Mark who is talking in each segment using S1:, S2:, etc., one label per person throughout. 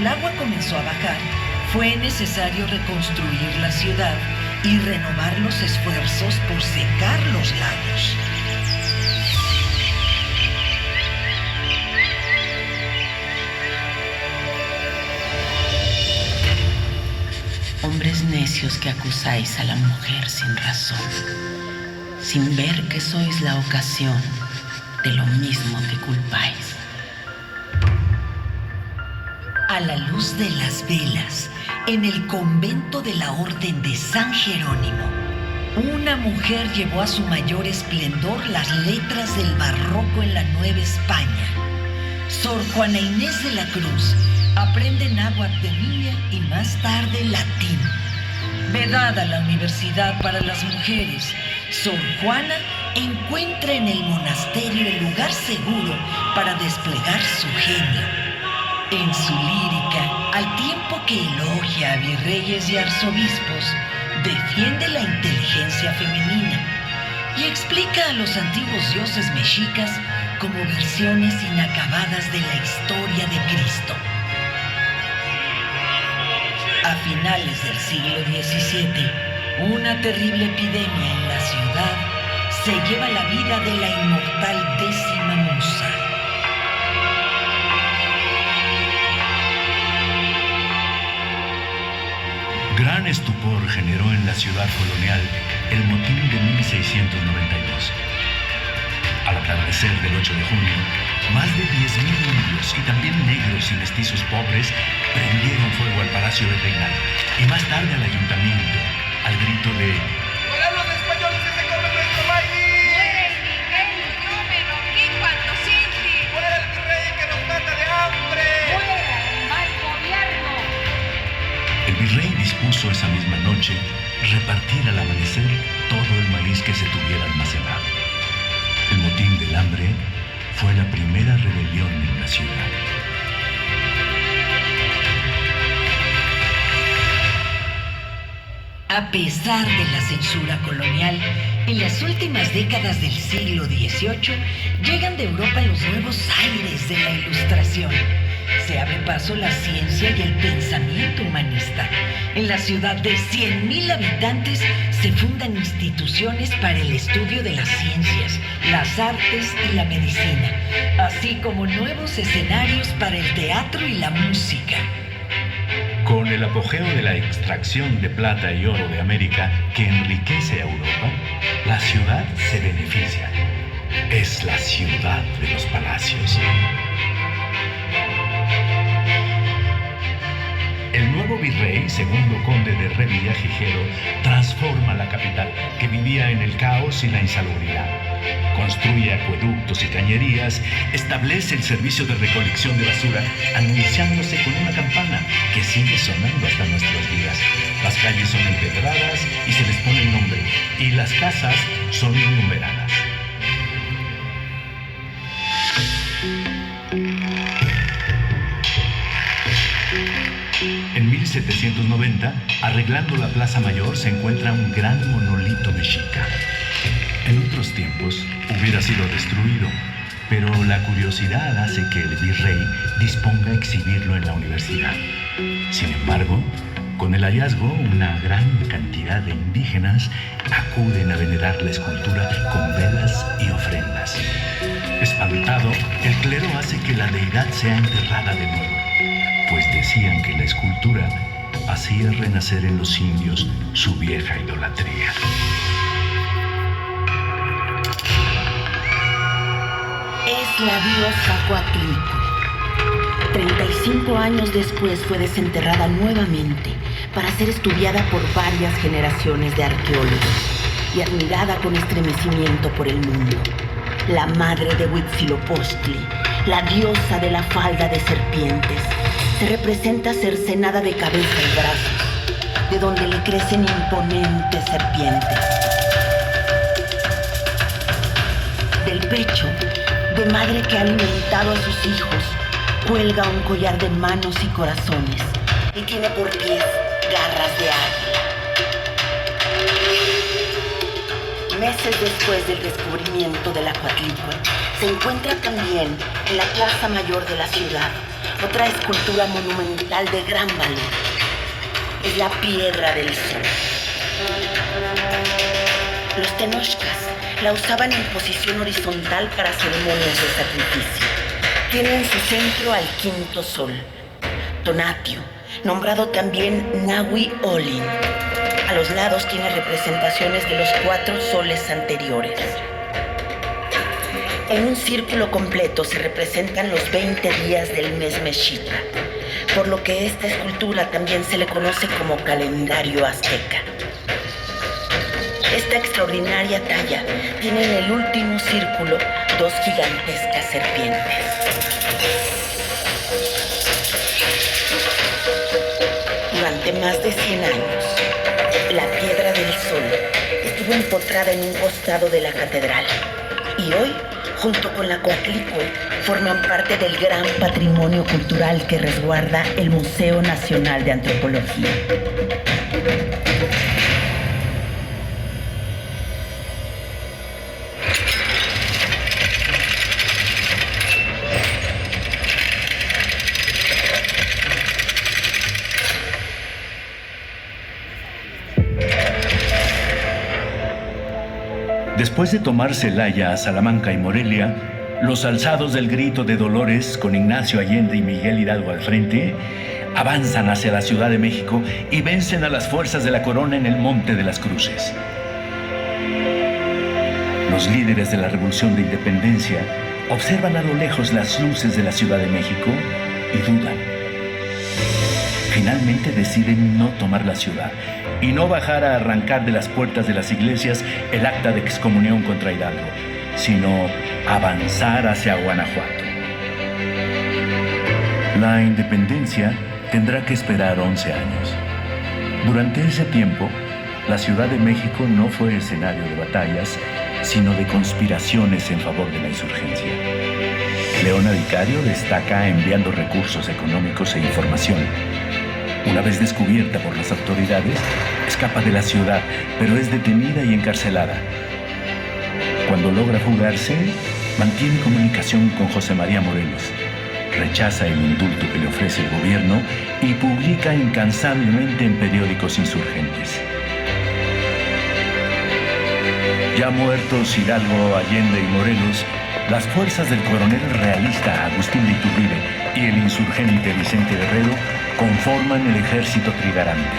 S1: el agua comenzó a bajar, fue necesario reconstruir la ciudad y renovar los esfuerzos por secar los lagos.
S2: Hombres necios que acusáis a la mujer sin razón, sin ver que sois la ocasión de lo mismo que culpáis.
S1: A la luz de las velas, en el convento de la Orden de San Jerónimo, una mujer llevó a su mayor esplendor las letras del barroco en la Nueva España. Sor Juana Inés de la Cruz aprende náhuatl de niña y más tarde latín. Vedada la universidad para las mujeres, Sor Juana encuentra en el monasterio el lugar seguro para desplegar su genio. En su lírica, al tiempo que elogia a virreyes y arzobispos, defiende la inteligencia femenina y explica a los antiguos dioses mexicas como versiones inacabadas de la historia de Cristo. A finales del siglo XVII, una terrible epidemia en la ciudad se lleva la vida de la inmortal décima musa.
S3: Gran estupor generó en la ciudad colonial el motín de 1692. Al atardecer del 8 de junio, más de 10.000 indios y también negros y mestizos pobres prendieron fuego al Palacio del Reinado y más tarde al ayuntamiento, al grito de
S4: ¡Fuera los españoles que se comen nuestro baile!
S5: ¡Fuera el virrey, número, quinto, Cinti!
S4: ¡Fuera el virrey que nos mata de hambre!
S5: ¡Fuera el mal gobierno!
S3: El virrey dispuso esa misma noche repartir al amanecer todo el maíz que se tuviera almacenado. El motín del hambre fue la primera rebelión en la ciudad.
S1: A pesar de la censura colonial, en las últimas décadas del siglo XVIII llegan de Europa los nuevos aires de la Ilustración. Se abre paso la ciencia y el pensamiento humanista. En la ciudad de 100.000 habitantes se fundan instituciones para el estudio de las ciencias, las artes y la medicina, así como nuevos escenarios para el teatro y la música.
S3: Con el apogeo de la extracción de plata y oro de América que enriquece a Europa, la ciudad se beneficia. Es la ciudad de los palacios. El nuevo virrey, segundo conde de Revillagigedo, transforma la capital, que vivía en el caos y la insalubridad. Construye acueductos y cañerías, establece el servicio de recolección de basura, anunciándose con una campana que sigue sonando hasta nuestros días. Las calles son empedradas y se les pone nombre, y las casas son numeradas. En 1790, arreglando la Plaza Mayor, se encuentra un gran monolito mexica. En otros tiempos hubiera sido destruido, pero la curiosidad hace que el virrey disponga exhibirlo en la universidad. Sin embargo, con el hallazgo, una gran cantidad de indígenas acuden a venerar la escultura con velas y ofrendas. Espantado, el clero hace que la deidad sea enterrada de nuevo, pues decían que la escultura hacía renacer en los indios su vieja idolatría.
S2: Es la diosa Coatlicue. 35 años después fue desenterrada nuevamente para ser estudiada por varias generaciones de arqueólogos y admirada con estremecimiento por el mundo. La madre de Huitzilopochtli, la diosa de la falda de serpientes, se representa cercenada de cabeza y brazos, de donde le crecen imponentes serpientes. Del pecho, de madre que ha alimentado a sus hijos, cuelga un collar de manos y corazones y tiene por pies garras de águila. Meses después del descubrimiento de la Coatlicue, se encuentra también en la Plaza Mayor de la ciudad Otra escultura monumental de gran valor es la Piedra del Sol. Los tenochcas la usaban en posición horizontal para ceremonias de sacrificio. Tiene en su centro al quinto sol, Tonatiuh, nombrado también Nahui Olin. A los lados tiene representaciones de los 4 soles anteriores. En un círculo completo se representan los 20 días del mes mexica, por lo que esta escultura también se le conoce como calendario azteca. Esta extraordinaria talla tiene en el último círculo 2 gigantescas serpientes. Durante más de 100 años, la Piedra del Sol estuvo empotrada en un costado de la catedral y hoy, junto con la Coatlicue, forman parte del gran patrimonio cultural que resguarda el Museo Nacional de Antropología.
S3: Después de tomar Celaya, Salamanca y Morelia, los alzados del Grito de Dolores, con Ignacio Allende y Miguel Hidalgo al frente, avanzan hacia la Ciudad de México y vencen a las fuerzas de la corona en el Monte de las Cruces. Los líderes de la Revolución de Independencia observan a lo lejos las luces de la Ciudad de México y dudan. Finalmente deciden no tomar la ciudad y no bajar a arrancar de las puertas de las iglesias el acta de excomunión contra Hidalgo, sino avanzar hacia Guanajuato. La independencia tendrá que esperar 11 años. Durante ese tiempo, la Ciudad de México no fue escenario de batallas, sino de conspiraciones en favor de la insurgencia. Leona Vicario destaca enviando recursos económicos e información. Una vez descubierta por las autoridades, escapa de la ciudad, pero es detenida y encarcelada. Cuando logra fugarse, mantiene comunicación con José María Morelos, rechaza el indulto que le ofrece el gobierno y publica incansablemente en periódicos insurgentes. Ya muertos Hidalgo, Allende y Morelos, las fuerzas del coronel realista Agustín de Iturbide y el insurgente Vicente Guerrero conforman el ejército trigarante,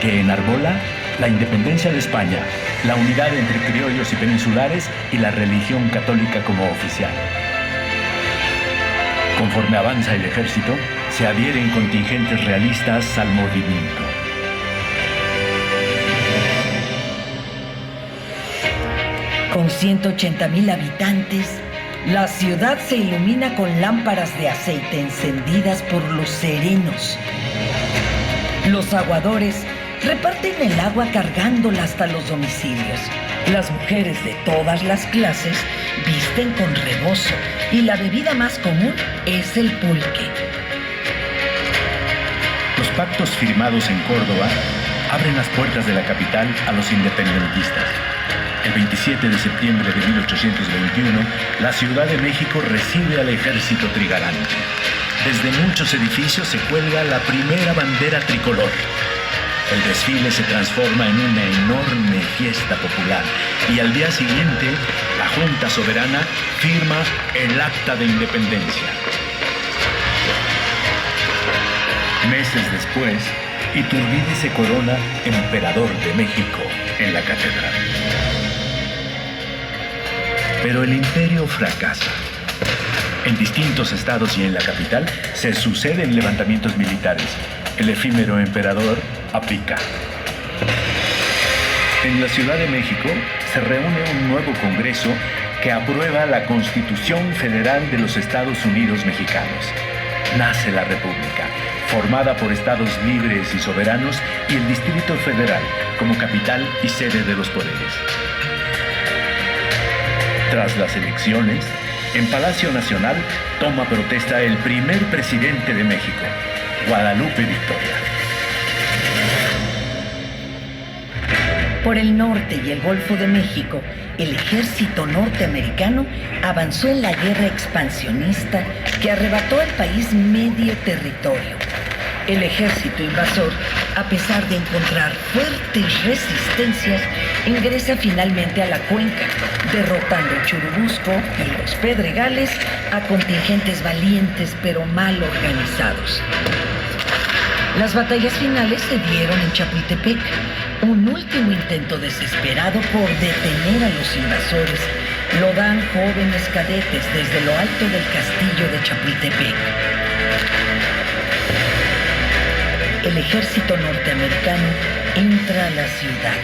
S3: que enarbola la independencia de España, la unidad entre criollos y peninsulares y la religión católica como oficial. Conforme avanza el ejército, se adhieren contingentes realistas al movimiento.
S1: Con 180,000 habitantes, la ciudad se ilumina con lámparas de aceite encendidas por los serenos. Los aguadores reparten el agua cargándola hasta los domicilios. Las mujeres de todas las clases visten con rebozo y la bebida más común es el pulque.
S3: Los pactos firmados en Córdoba abren las puertas de la capital a los independentistas. El 27 de septiembre de 1821, la Ciudad de México recibe al ejército trigarante. Desde muchos edificios se cuelga la primera bandera tricolor. El desfile se transforma en una enorme fiesta popular y al día siguiente, la Junta Soberana firma el Acta de Independencia. Meses después, Iturbide se corona emperador de México en la catedral. Pero el imperio fracasa. En distintos estados y en la capital se suceden levantamientos militares. El efímero emperador abdica. En la Ciudad de México se reúne un nuevo Congreso que aprueba la Constitución Federal de los Estados Unidos Mexicanos. Nace la República, formada por estados libres y soberanos y el Distrito Federal como capital y sede de los poderes. Tras las elecciones, en Palacio Nacional toma protesta el primer presidente de México, Guadalupe Victoria.
S1: Por el norte y el Golfo de México, el ejército norteamericano avanzó en la guerra expansionista que arrebató al país medio territorio. El ejército invasor, a pesar de encontrar fuertes resistencias, ingresa finalmente a la cuenca, derrotando en Churubusco y los Pedregales a contingentes valientes pero mal organizados. Las batallas finales se dieron en Chapultepec, un último intento desesperado por detener a los invasores. Lo dan jóvenes cadetes desde lo alto del castillo de Chapultepec. El ejército norteamericano entra a la ciudad.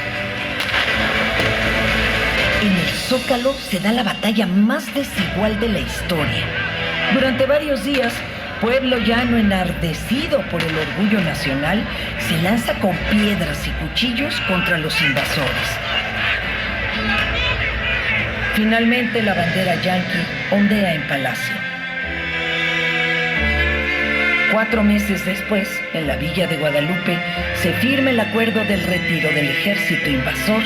S1: En el Zócalo se da la batalla más desigual de la historia. Durante varios días, pueblo llano enardecido por el orgullo nacional se lanza con piedras y cuchillos contra los invasores. Finalmente la bandera yanqui ondea en Palacio. 4 meses después, en la villa de Guadalupe, se firma el acuerdo del retiro del ejército invasor,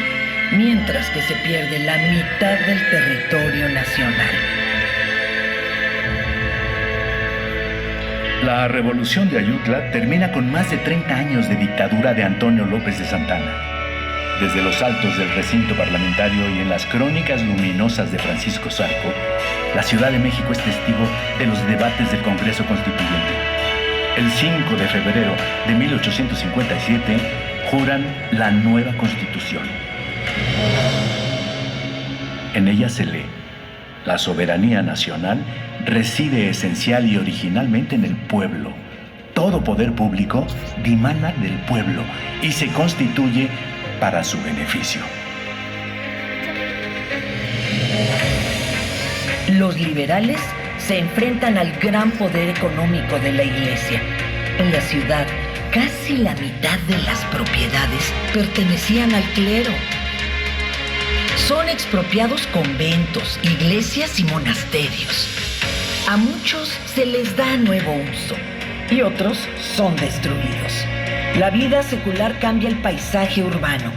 S1: mientras que se pierde la mitad del territorio nacional.
S3: La revolución de Ayutla termina con más de 30 años de dictadura de Antonio López de Santana. Desde los altos del recinto parlamentario y en las crónicas luminosas de Francisco Zarco, la Ciudad de México es testigo de los debates del Congreso Constituyente. El 5 de febrero de 1857 juran la nueva Constitución. En ella se lee: la soberanía nacional reside esencial y originalmente en el pueblo. Todo poder público dimana del pueblo y se constituye para su beneficio.
S1: Los liberales se enfrentan al gran poder económico de la Iglesia. En la ciudad, casi la mitad de las propiedades pertenecían al clero. Son expropiados conventos, iglesias y monasterios. A muchos se les da nuevo uso y otros son destruidos. La vida secular cambia el paisaje urbano.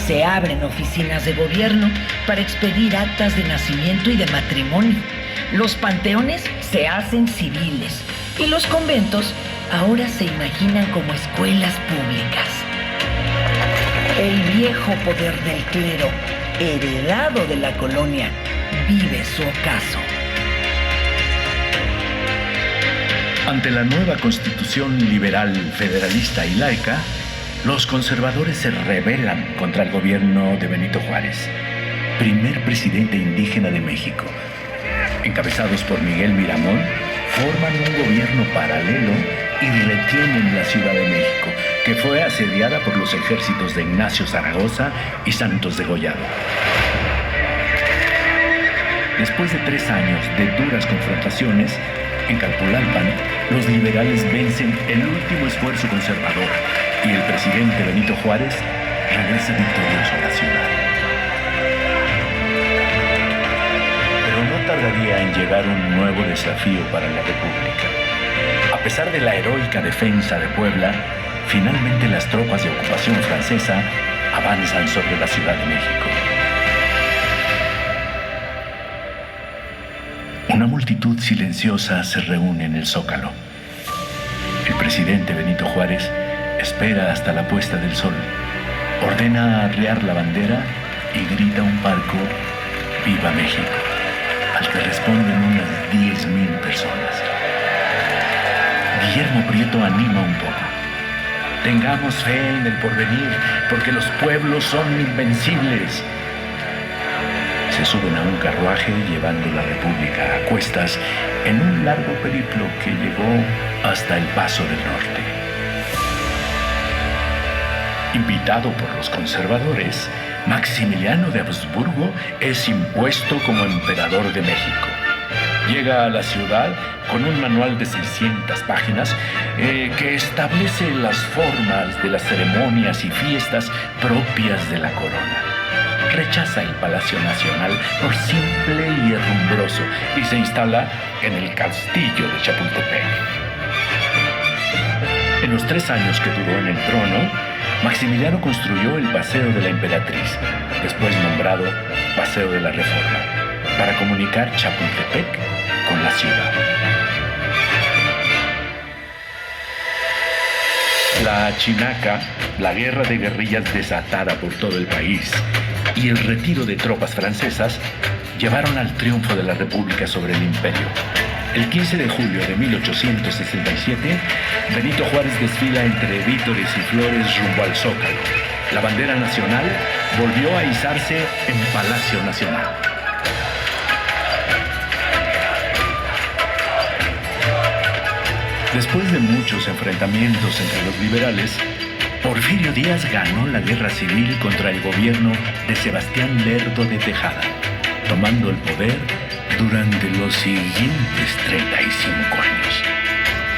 S1: Se abren oficinas de gobierno para expedir actas de nacimiento y de matrimonio. Los panteones se hacen civiles y los conventos ahora se imaginan como escuelas públicas. El viejo poder del clero, heredado de la colonia, vive su ocaso.
S3: Ante la nueva Constitución liberal, federalista y laica, los conservadores se rebelan contra el gobierno de Benito Juárez, primer presidente indígena de México. Encabezados por Miguel Miramón, forman un gobierno paralelo y retienen la Ciudad de México, que fue asediada por los ejércitos de Ignacio Zaragoza y Santos Degollado. Después de 3 años de duras confrontaciones, en Calpulalpan, los liberales vencen el último esfuerzo conservador y el presidente Benito Juárez regresa victorioso a la ciudad. Pero no tardaría en llegar un nuevo desafío para la República. A pesar de la heroica defensa de Puebla, finalmente las tropas de ocupación francesa avanzan sobre la Ciudad de México. Una multitud silenciosa se reúne en el Zócalo. El presidente Benito Juárez espera hasta la puesta del sol, ordena arriar la bandera y grita un palco: ¡Viva México!, al que responden unas 10,000 personas. Guillermo Prieto anima un poco: tengamos fe en el porvenir, porque los pueblos son invencibles. Se suben a un carruaje llevando la República a cuestas en un largo periplo que llegó hasta el Paso del Norte. Invitado por los conservadores, Maximiliano de Habsburgo es impuesto como emperador de México. Llega a la ciudad con un manual de 600 páginas que establece las formas de las ceremonias y fiestas propias de la corona. Rechaza el Palacio Nacional por simple y herrumbroso y se instala en el castillo de Chapultepec. En los 3 años que duró en el trono, Maximiliano construyó el Paseo de la Emperatriz, después nombrado Paseo de la Reforma, para comunicar Chapultepec con la ciudad. La Chinaca, la guerra de guerrillas desatada por todo el país y el retiro de tropas francesas llevaron al triunfo de la República sobre el Imperio. El 15 de julio de 1867, Benito Juárez desfila entre vítores y flores rumbo al Zócalo. La bandera nacional volvió a izarse en Palacio Nacional. Después de muchos enfrentamientos entre los liberales, Porfirio Díaz ganó la guerra civil contra el gobierno de Sebastián Lerdo de Tejada, tomando el poder durante los siguientes 35 años.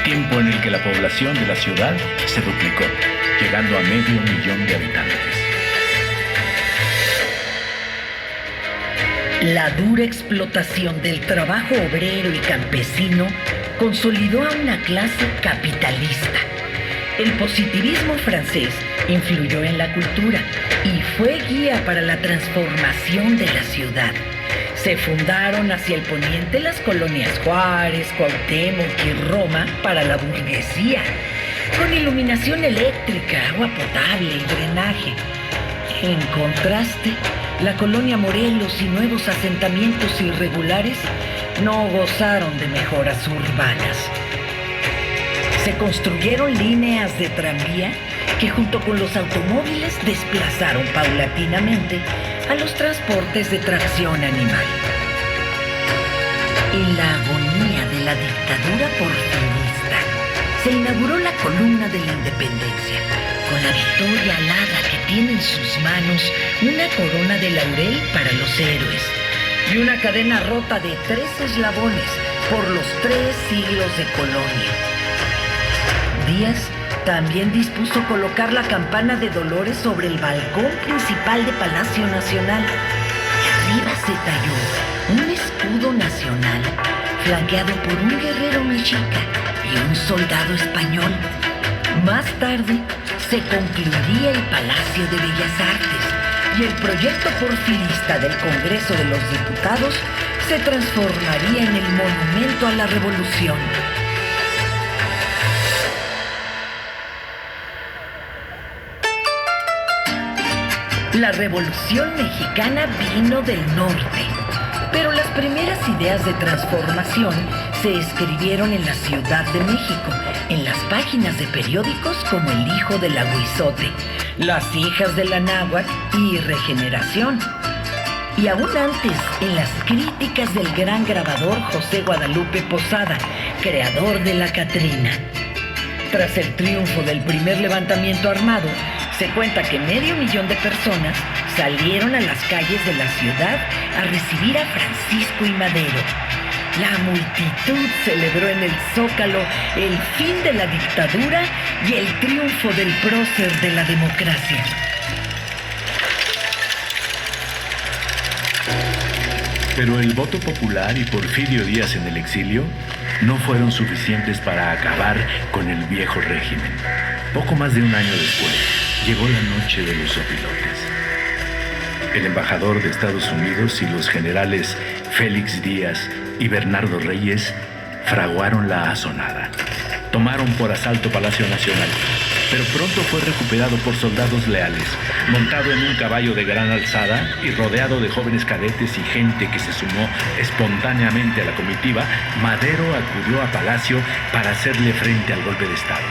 S3: Tiempo en el que la población de la ciudad se duplicó, llegando a 500,000 de habitantes.
S1: La dura explotación del trabajo obrero y campesino consolidó a una clase capitalista. El positivismo francés influyó en la cultura y fue guía para la transformación de la ciudad. Se fundaron hacia el poniente las colonias Juárez, Cuauhtémoc y Roma para la burguesía, con iluminación eléctrica, agua potable y drenaje. En contraste, la colonia Morelos y nuevos asentamientos irregulares no gozaron de mejoras urbanas. Se construyeron líneas de tranvía que junto con los automóviles desplazaron paulatinamente a los transportes de tracción animal. En la agonía de la dictadura porfirista, se inauguró la Columna de la Independencia, con la victoria alada que tiene en sus manos una corona de laurel para los héroes y una cadena rota de 3 eslabones por los 3 siglos de colonia. Díaz también dispuso colocar la campana de Dolores sobre el balcón principal de Palacio Nacional. Y arriba se talló un escudo nacional flanqueado por un guerrero mexica y un soldado español. Más tarde se concluiría el Palacio de Bellas Artes y el proyecto porfirista del Congreso de los Diputados se transformaría en el Monumento a la Revolución. La Revolución Mexicana vino del norte, pero las primeras ideas de transformación se escribieron en la Ciudad de México, en las páginas de periódicos como El Hijo del Aguizote, Las Hijas de la Náhuatl y Regeneración. Y aún antes, en las críticas del gran grabador José Guadalupe Posada, creador de La Catrina. Tras el triunfo del primer levantamiento armado, se cuenta que 500,000 de personas salieron a las calles de la ciudad a recibir a Francisco y Madero. La multitud celebró en el Zócalo el fin de la dictadura y el triunfo del prócer de la democracia.
S3: Pero el voto popular y Porfirio Díaz en el exilio no fueron suficientes para acabar con el viejo régimen. Poco más de un año después, llegó la noche de los opilotes. El embajador de Estados Unidos y los generales Félix Díaz y Bernardo Reyes fraguaron la asonada. Tomaron por asalto Palacio Nacional, pero pronto fue recuperado por soldados leales. Montado en un caballo de gran alzada y rodeado de jóvenes cadetes y gente que se sumó espontáneamente a la comitiva, Madero acudió a Palacio para hacerle frente al golpe de Estado.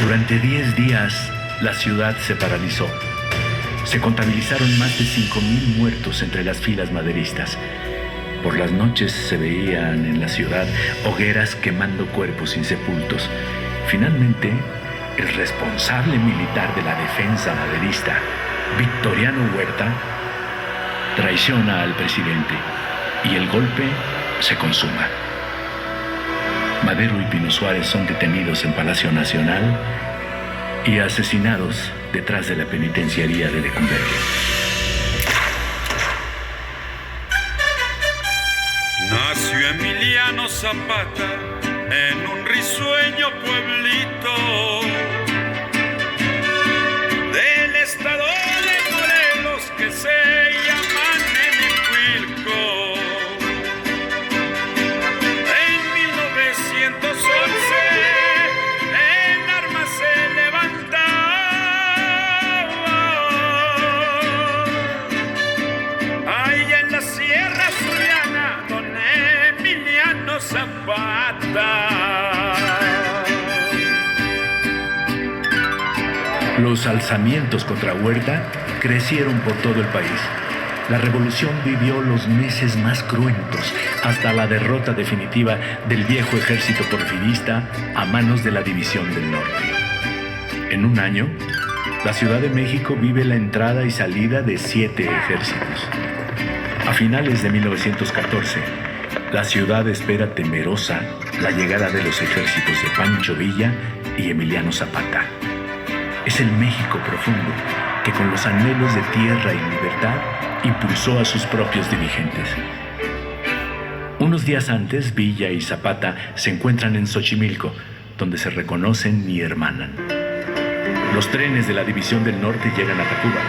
S3: Durante 10 días, la ciudad se paralizó. Se contabilizaron más de 5,000 muertos entre las filas maderistas. Por las noches se veían en la ciudad hogueras quemando cuerpos insepultos. Finalmente, el responsable militar de la defensa maderista, Victoriano Huerta, traiciona al presidente y el golpe se consuma. Madero y Pino Suárez son detenidos en Palacio Nacional y asesinados detrás de la penitenciaría de Lecumberri.
S6: Nació Emiliano Zapata en un risueño pueblito
S3: Los alzamientos contra Huerta crecieron por todo el país. La revolución vivió los meses más cruentos, hasta la derrota definitiva del viejo ejército porfirista a manos de la División del Norte. En un año, la Ciudad de México vive la entrada y salida de 7 ejércitos. A finales de 1914, la ciudad espera temerosa la llegada de los ejércitos de Pancho Villa y Emiliano Zapata. Es el México profundo que, con los anhelos de tierra y libertad, impulsó a sus propios dirigentes. Unos días antes, Villa y Zapata se encuentran en Xochimilco, donde se reconocen y hermanan. Los trenes de la División del Norte llegan a Tacuba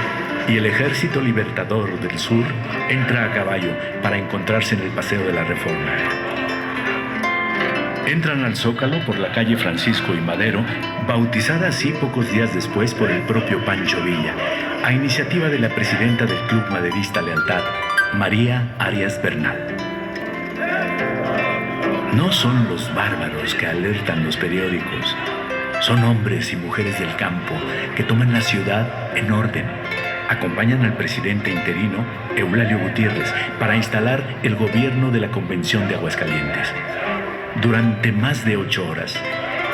S3: y el Ejército Libertador del Sur entra a caballo para encontrarse en el Paseo de la Reforma. Entran al Zócalo por la calle Francisco y Madero, bautizada así pocos días después por el propio Pancho Villa, a iniciativa de la presidenta del Club Maderista Lealtad, María Arias Bernal. No son los bárbaros que alertan los periódicos, son hombres y mujeres del campo que toman la ciudad en orden. Acompañan al presidente interino, Eulalio Gutiérrez, para instalar el gobierno de la Convención de Aguascalientes. Durante más de 8 horas,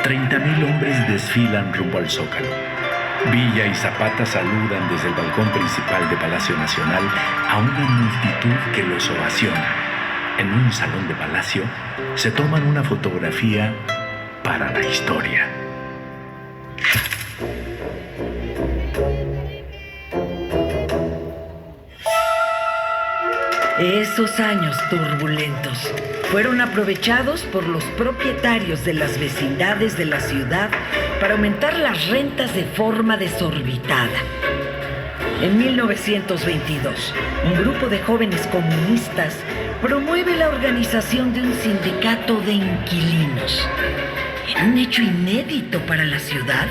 S3: 30,000 hombres desfilan rumbo al Zócalo. Villa y Zapata saludan desde el balcón principal de Palacio Nacional a una multitud que los ovaciona. En un salón de palacio se toman una fotografía para la historia.
S1: Esos años turbulentos fueron aprovechados por los propietarios de las vecindades de la ciudad para aumentar las rentas de forma desorbitada. En 1922, un grupo de jóvenes comunistas promueve la organización de un sindicato de inquilinos. En un hecho inédito para la ciudad,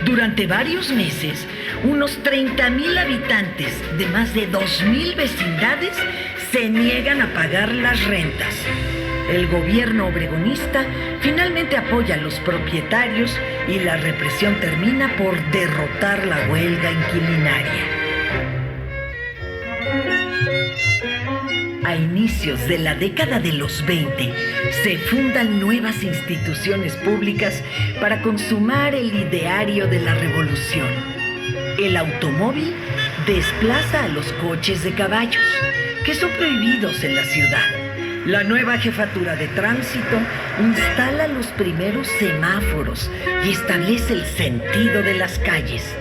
S1: durante varios meses, unos 30,000 habitantes de más de 2,000 vecindades se niegan a pagar las rentas. El gobierno obregonista finalmente apoya a los propietarios y la represión termina por derrotar la huelga inquilinaria. A inicios de la década de los 20, se fundan nuevas instituciones públicas para consumar el ideario de la revolución. El automóvil desplaza a los coches de caballos, que son prohibidos en la ciudad. La nueva jefatura de tránsito instala los primeros semáforos y establece el sentido de las calles.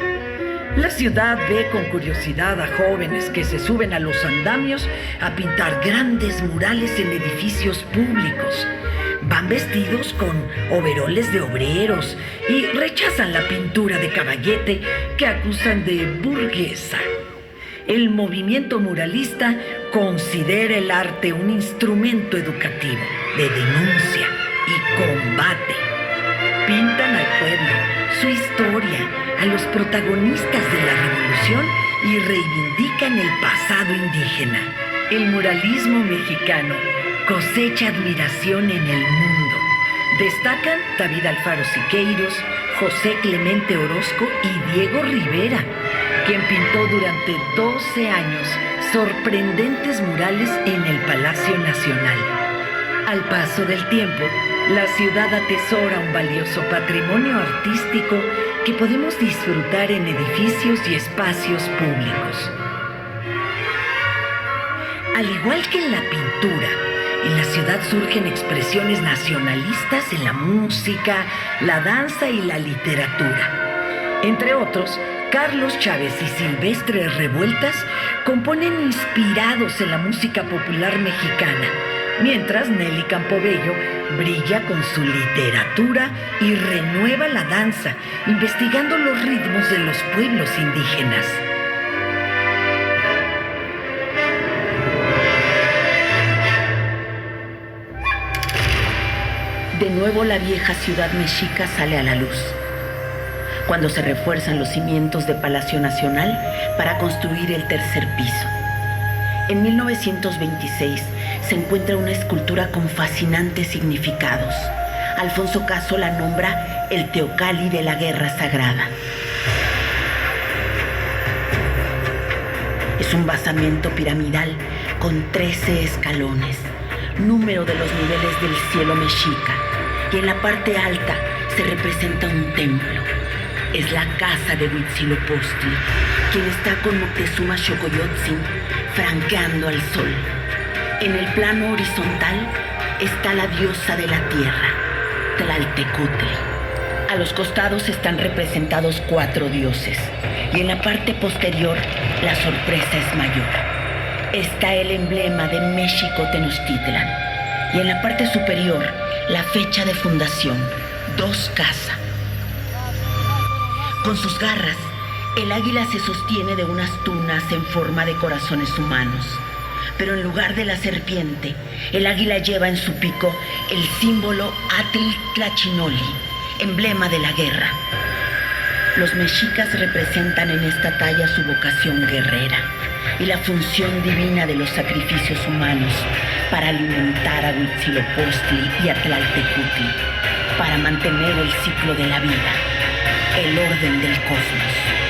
S1: La ciudad ve con curiosidad a jóvenes que se suben a los andamios a pintar grandes murales en edificios públicos. Van vestidos con overoles de obreros y rechazan la pintura de caballete que acusan de burguesa. El movimiento muralista considera el arte un instrumento educativo, de denuncia y combate. Pintan al pueblo, su historia, a los protagonistas de la revolución y reivindican el pasado indígena. El muralismo mexicano cosecha admiración en el mundo. Destacan David Alfaro Siqueiros, José Clemente Orozco y Diego Rivera, quien pintó durante 12 años sorprendentes murales en el Palacio Nacional. Al paso del tiempo, la ciudad atesora un valioso patrimonio artístico que podemos disfrutar en edificios y espacios públicos. Al igual que en la pintura, en la ciudad surgen expresiones nacionalistas en la música, la danza y la literatura. Entre otros, Carlos Chávez y Silvestre Revueltas componen inspirados en la música popular mexicana, mientras Nelly Campobello brilla con su literatura y renueva la danza, investigando los ritmos de los pueblos indígenas.
S2: De nuevo la vieja ciudad mexica sale a la luz, cuando se refuerzan los cimientos de Palacio Nacional para construir el tercer piso. En 1926 se encuentra una escultura con fascinantes significados. Alfonso Caso la nombra el Teocalli de la Guerra Sagrada. Es un basamento piramidal con 13 escalones, número de los niveles del cielo mexica, y en la parte alta se representa un templo. Es la casa de Huitzilopochtli, quien está con Moctezuma Xocoyotzin franqueando al sol. En el plano horizontal está la diosa de la tierra, Tlaltecutli. A los costados están representados 4 dioses, y en la parte posterior la sorpresa es mayor. Está el emblema de México Tenochtitlan, y en la parte superior la fecha de fundación, 2 Casa. Con sus garras, el águila se sostiene de unas tunas en forma de corazones humanos, pero en lugar de la serpiente, el águila lleva en su pico el símbolo Atl-Tlachinoli, emblema de la guerra. Los mexicas representan en esta talla su vocación guerrera y la función divina de los sacrificios humanos para alimentar a Huitzilopochtli y a Tlaltecutli, para mantener el ciclo de la vida, el orden del cosmos.